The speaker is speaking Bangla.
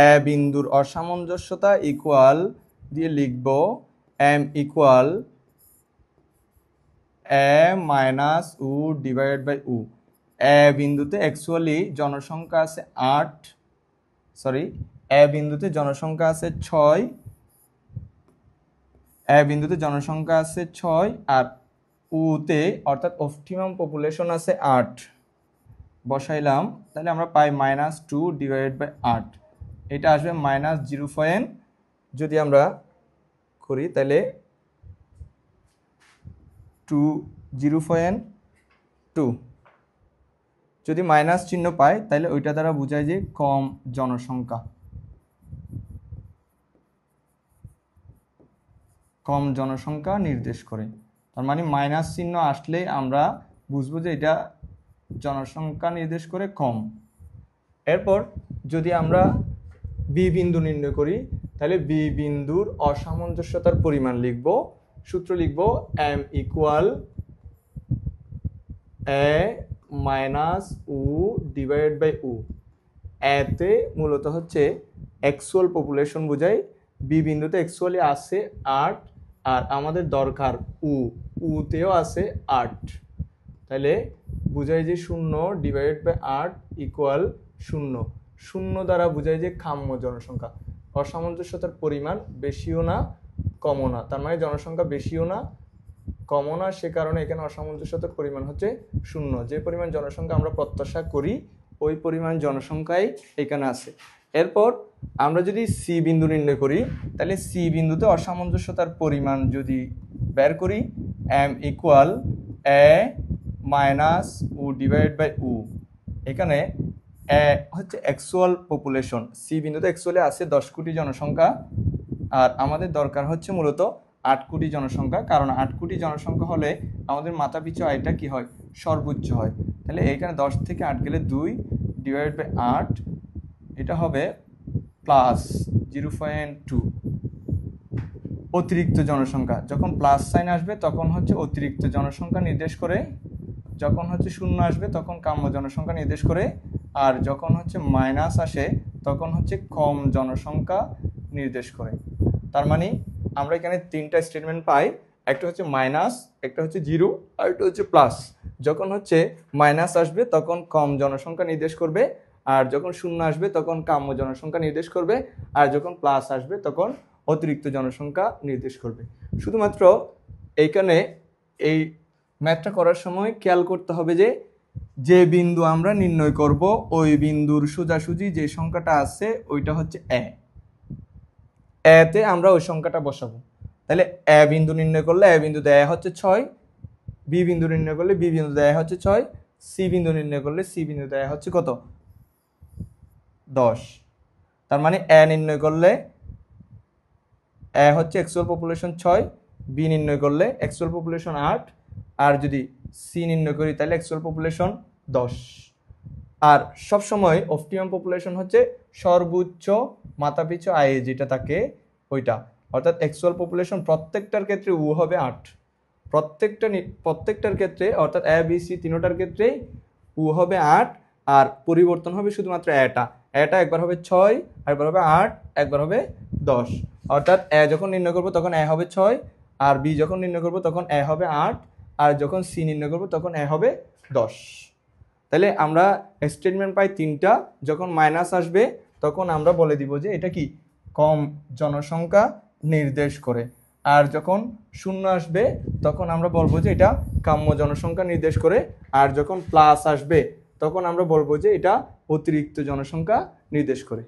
এ বিন্দুর অসামঞ্জস্যতা ইকুয়াল দিয়ে লিখব m equal a minus u divided by u। A বিন্দুতে অ্যাকচুয়ালি জনসংখ্যা আছে 8, সরি এ বিন্দুতে জনসংখ্যা আছে 6, এ বিন্দুতে জনসংখ্যা আছে 6 আর উতে অর্থাৎ অপটিমাম পপুলেশন আছে 8 বসাইলাম, তাহলে আমরা পাই -2 ডিভাইডেড বাই 8, এটা আসবে -0. যদি আমরা করি তাহলে 0.2, যদি মাইনাস চিহ্ন পাই তাহলে ওইটা দ্বারা বোঝায় যে কম জনসংখ্যা, কম জনসংখ্যা নির্দেশ করে। তার মানে মাইনাস চিহ্ন আসলে আমরা বুঝবো যে এটা জনসংখ্যা নির্দেশ করে কম। এরপর যদি আমরা বি বিন্দু নির্ণয় করি তাহলে বি বিন্দুর অসামঞ্জস্যতার পরিমাণ লিখব, সূত্র লিখব m equal a minus u divided by u। এতে মূলত হচ্ছে অ্যাকচুয়াল পপুলেশন বোঝায়, বি বিন্দুতে অ্যাকচুয়ালি আছে 8 আর আমাদের দরকার উতেও আছে 8, তাহলে বোঝায় যে 0 ডিভাইডেড বাই 8 ইকুয়াল 0। 0 দ্বারা বোঝায় যে কাম্য জনসংখ্যা, অসামঞ্জস্যতার পরিমাণ বেশিও না কমও না, তার মানে জনসংখ্যা বেশিও না কমও না, সে কারণে এখানে অসামঞ্জস্যতার পরিমাণ হচ্ছে 0। যে পরিমাণ জনসংখ্যা আমরা প্রত্যাশা করি ওই পরিমাণ জনসংখ্যাই এখানে আছে। এরপর আমরা যদি সি বিন্দু নির্ণয় করি তাহলে সি বিন্দুতে অসামঞ্জস্যতার পরিমাণ যদি বের করি m equal a minus u divided by u। এখানে এ হচ্ছে অ্যাকচুয়াল পপুলেশন, সি বিন্দুতে অ্যাকচুয়ালি আছে 10 কোটি জনসংখ্যা আর আমাদের দরকার হচ্ছে মূলত 8 কোটি জনসংখ্যা, কারণ 8 কোটি জনসংখ্যা হলে আমাদের মাথাপিছু আয়টা কি হয়, সর্বোচ্চ হয়। তাহলে এইখানে 10 থেকে 8 গেলে 2 ডিভাইডেড বাই 8, এটা হবে প্লাস 0.2। অতিরিক্ত জনসংখ্যা, যখন প্লাস সাইন আসবে তখন হচ্ছে অতিরিক্ত জনসংখ্যা নির্দেশ করে, যখন হচ্ছে 0 আসবে তখন কাম্য জনসংখ্যা নির্দেশ করে, আর যখন হচ্ছে মাইনাস আসে তখন হচ্ছে কম জনসংখ্যা নির্দেশ করে। তার মানে আমরা এখানে 3টা স্টেটমেন্ট পাই, একটা হচ্ছে মাইনাস, একটা হচ্ছে 0 আর একটা হচ্ছে প্লাস। যখন হচ্ছে মাইনাস আসবে তখন কম জনসংখ্যা নির্দেশ করবে, আর যখন 0 আসবে তখন কাম্য জনসংখ্যা নির্দেশ করবে, আর যখন প্লাস আসবে তখন অতিরিক্ত জনসংখ্যা নির্দেশ করবে। শুধুমাত্র এইখানে এই ম্যাথটা করার সময় খেয়াল করতে হবে যে যে বিন্দু আমরা নির্ণয় করব ওই বিন্দুর সোজাসুজি যে সংখ্যাটা আছে ওইটা হচ্ছে এতে আমরা ওই সংখ্যাটা বসাবো। তাহলে এ বিন্দু নির্ণয় করলে এ বিন্দু দেয়া হচ্ছে 6, বি বিন্দু নির্ণয় করলে বি বিন্দু দেয়া হচ্ছে 6, সি বিন্দু নির্ণয় করলে সি বিন্দু দেয়া হচ্ছে কত, 10। তার মানে এ নির্ণয় করলে এ হচ্ছে অ্যাকচুয়াল পপুলেশন 6, বি নির্ণয় করলে অ্যাকচুয়াল পপুলেশন 8, আর যদি সি নির্ণয় করি তাহলে অ্যাকচুয়াল পপুলেশন 10। আর সব সময় অপটিমাম পপুলেশন হচ্ছে সর্বোচ্চ মাথাপিছু আয় যেটা থাকে ওইটা, অর্থাৎ অ্যাকচুয়াল পপুলেশন প্রত্যেকটার ক্ষেত্রে উ হবে 8, প্রত্যেকটার ক্ষেত্রে অর্থাৎ এ বি সি তিনটার ক্ষেত্রেই উ হবে 8, আর পরিবর্তন হবে শুধুমাত্র এটা একবার হবে 6, একবার হবে 8, একবার হবে 10। অর্থাৎ এ যখন নির্ণয় করবো তখন এ হবে 6, আর বি যখন নির্ণয় করবো তখন এ হবে 8, আর যখন সি নির্ণয় করবো তখন এ হবে 10। তাহলে আমরা স্টেটমেন্ট পাই 3টা, যখন মাইনাস আসবে তখন আমরা বলে দিব যে এটা কি কম জনসংখ্যা নির্দেশ করে, আর যখন 0 আসবে তখন আমরা বলবো যে এটা কাম্য জনসংখ্যা নির্দেশ করে, আর যখন প্লাস আসবে তখন আমরা বলবো যে এটা অতিরিক্ত জনসংখ্যা নির্দেশ করে।